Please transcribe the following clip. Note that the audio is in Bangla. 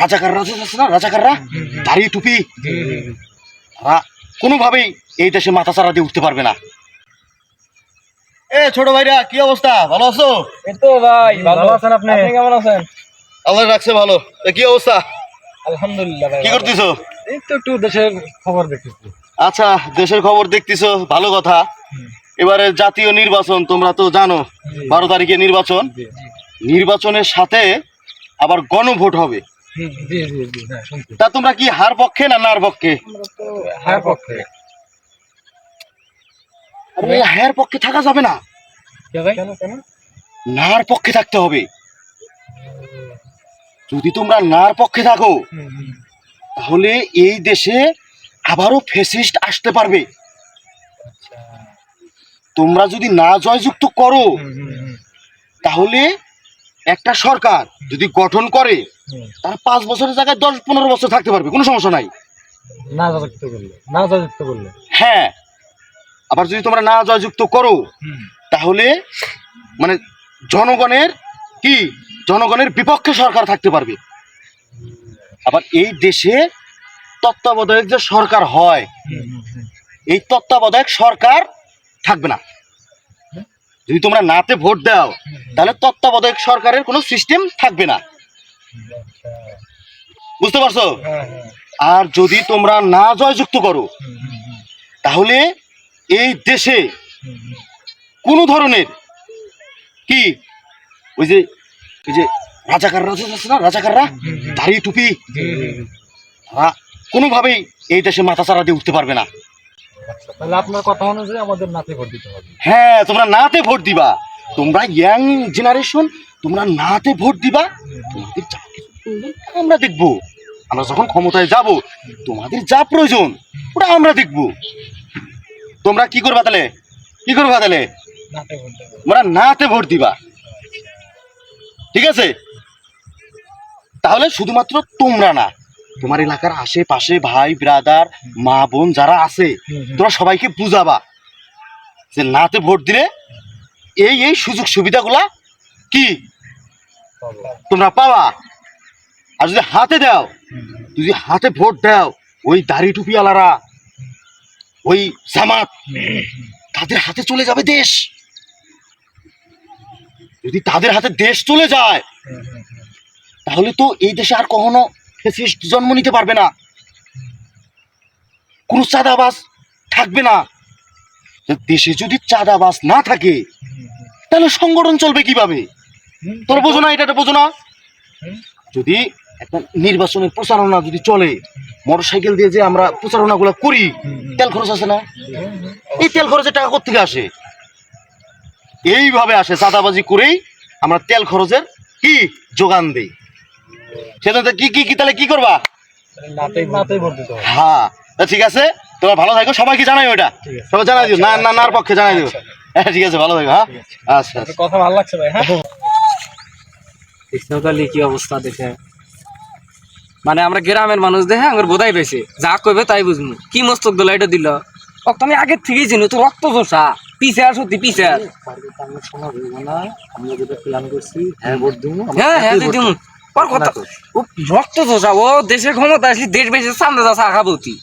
রাজাকাররা আছে না, রাজাকাররা দাড়ি টুপি, তারা কোনোভাবেই এই দেশে মাথা চারা দিয়ে উঠতে পারবে না। এ ছোট ভাইরা, কি অবস্থা? ভালো আছো? এই তো ভাই ভালো আছেন। আপনি কেমন আছেন? আল্লাহ রাখছে ভালো। কি অবস্থা? আলহামদুলিল্লাহ ভাই। কি করতেছো? এই তো একটু দেশের খবর দেখতেছি। আচ্ছা, দেশের খবর দেখতেছো, ভালো কথা। এবারে জাতীয় নির্বাচন তোমরা তো জানো, 12 তারিখে নির্বাচন। নির্বাচনের সাথে আবার গণভোট হবে। জি জি জি, হ্যাঁ শুনছি। তা তোমরা কি হার পক্ষে না নার পক্ষে? আমরা তো হার পক্ষে। আরে হার পক্ষে থাকা যাবে না, কেন কেন? নার পক্ষে থাকতে হবে। যদি তোমরা নার পক্ষে থাকো তাহলে এই দেশে আবারও ফ্যাসিস্ট আসতে পারবে। তোমরা যদি না জয়যুক্ত করো তাহলে একটা সরকার যদি গঠন করে তার 5 বছরের জায়গায় 10-15 বছর থাকতে পারবে, কোনো সমস্যা নাই। না জয়যুক্ত করলে হ্যাঁ, আবার যদি তোমরা না জয়যুক্ত করো তাহলে মানে জনগণের বিপক্ষে সরকার থাকতে পারবে। আবার এই দেশে তত্ত্বাবধায়ক যে সরকার হয়, এই তত্ত্বাবধায়ক সরকার থাকবে না। যদি তোমরা নাতে ভোট দাও তাহলে তত্ত্বাবধায়ক সরকারের কোনো সিস্টেম থাকবে না, বুঝতে পারছো? আর যদি তোমরা না জয়যুক্ত করো তাহলে এই দেশে কোনো ধরনের কি ওই যে রাজাকাররা আছে না, রাজাকাররা দাড়ি টুপি, তারা কোনোভাবেই এই দেশে মাথা চারা দিয়ে উঠতে পারবে না। তাহলে আপনার কথা অনুযায়ী আমাদের নাতে ভোট দিতে হবে। হ্যাঁ, তোমরা নাতে ভোট দিবা। তোমরা ইয়াং জেনারেশন, তোমরা নাতে ভোট দিবা। তোমাদের যা কিছু প্রয়োজন আমরা দেখবো। আমরা যখন ক্ষমতায় যাব তোমাদের যা প্রয়োজন ওটা আমরা দেখবো। তোমরা কি করবা তাহলে? নাতে ভোট দেব। তোমরা নাতে ভোট দিবা, ঠিক আছে? তাহলে শুধুমাত্র তোমরা না, তোমার এলাকার আশেপাশে ভাই ব্রাদার মা বোন যারা আছে তোমরা সবাইকে বুঝাবা যে নাতে ভোট দিলে এই সুযোগ সুবিধাগুলা কি তোমরা পাবা। আর যদি হাতে ভোট দাও, ওই দাড়ি টুপিওয়ালারা, ওই জামাত, তাদের হাতে চলে যাবে দেশ। যদি তাদের হাতে দেশ চলে যায় তাহলে তো এই দেশে আর কখনো ফ্যাসিস্ট জন্ম নিতে পারবে না, কোনো চাঁদাবাজ থাকবে না। দেশে যদি চাঁদাবাজ না থাকে তাহলে সংগঠন চলবে কিভাবে? তোর বোঝো না? এটা বোঝো না? যদি একটা নির্বাচনের প্রচারণা যদি চলে, মোটরসাইকেল দিয়ে যে আমরা প্রচারণাগুলো করি, তেল খরচ আছে না? এই তেল খরচের টাকা কোত্থেকে আসে? এইভাবে আসে, চাঁদাবাজি করেই আমরা তেল খরচের কি যোগান দেই। সেটা কি কি তাহলে কি করবা? নাতে ভোট দিতে হবে। হ্যাঁ, ঠিক আছে, তোমার ভালো থাকো। সবাইকে জানাই, ওইটা সবাই জানাই দিও। না নার পক্ষে জানাই দিও। হ্যাঁ, ঠিক আছে, ভালো থাকো। হ্যাঁ, আচ্ছা আচ্ছা। কথা ভালো লাগছে ভাই। হ্যাঁ, কৃষ্ণকালী কি অবস্থা দেখে, মানে আমরা গ্রামের মানুষ দেখে আমার বোধাই পেয়েছে, যা কইবে তাই বুঝবো। কি মস্তক দোলা এটা দিল, আমি আগের থেকেই চিনি তো রক্ত চোষা পিছে আর সত্যি পিছে আর। হ্যাঁ হ্যাঁ দিদি, রক্ত চোষা। ও দেশের ক্ষমতা আসলে দেশ বেশি সামনে যা খাবতি।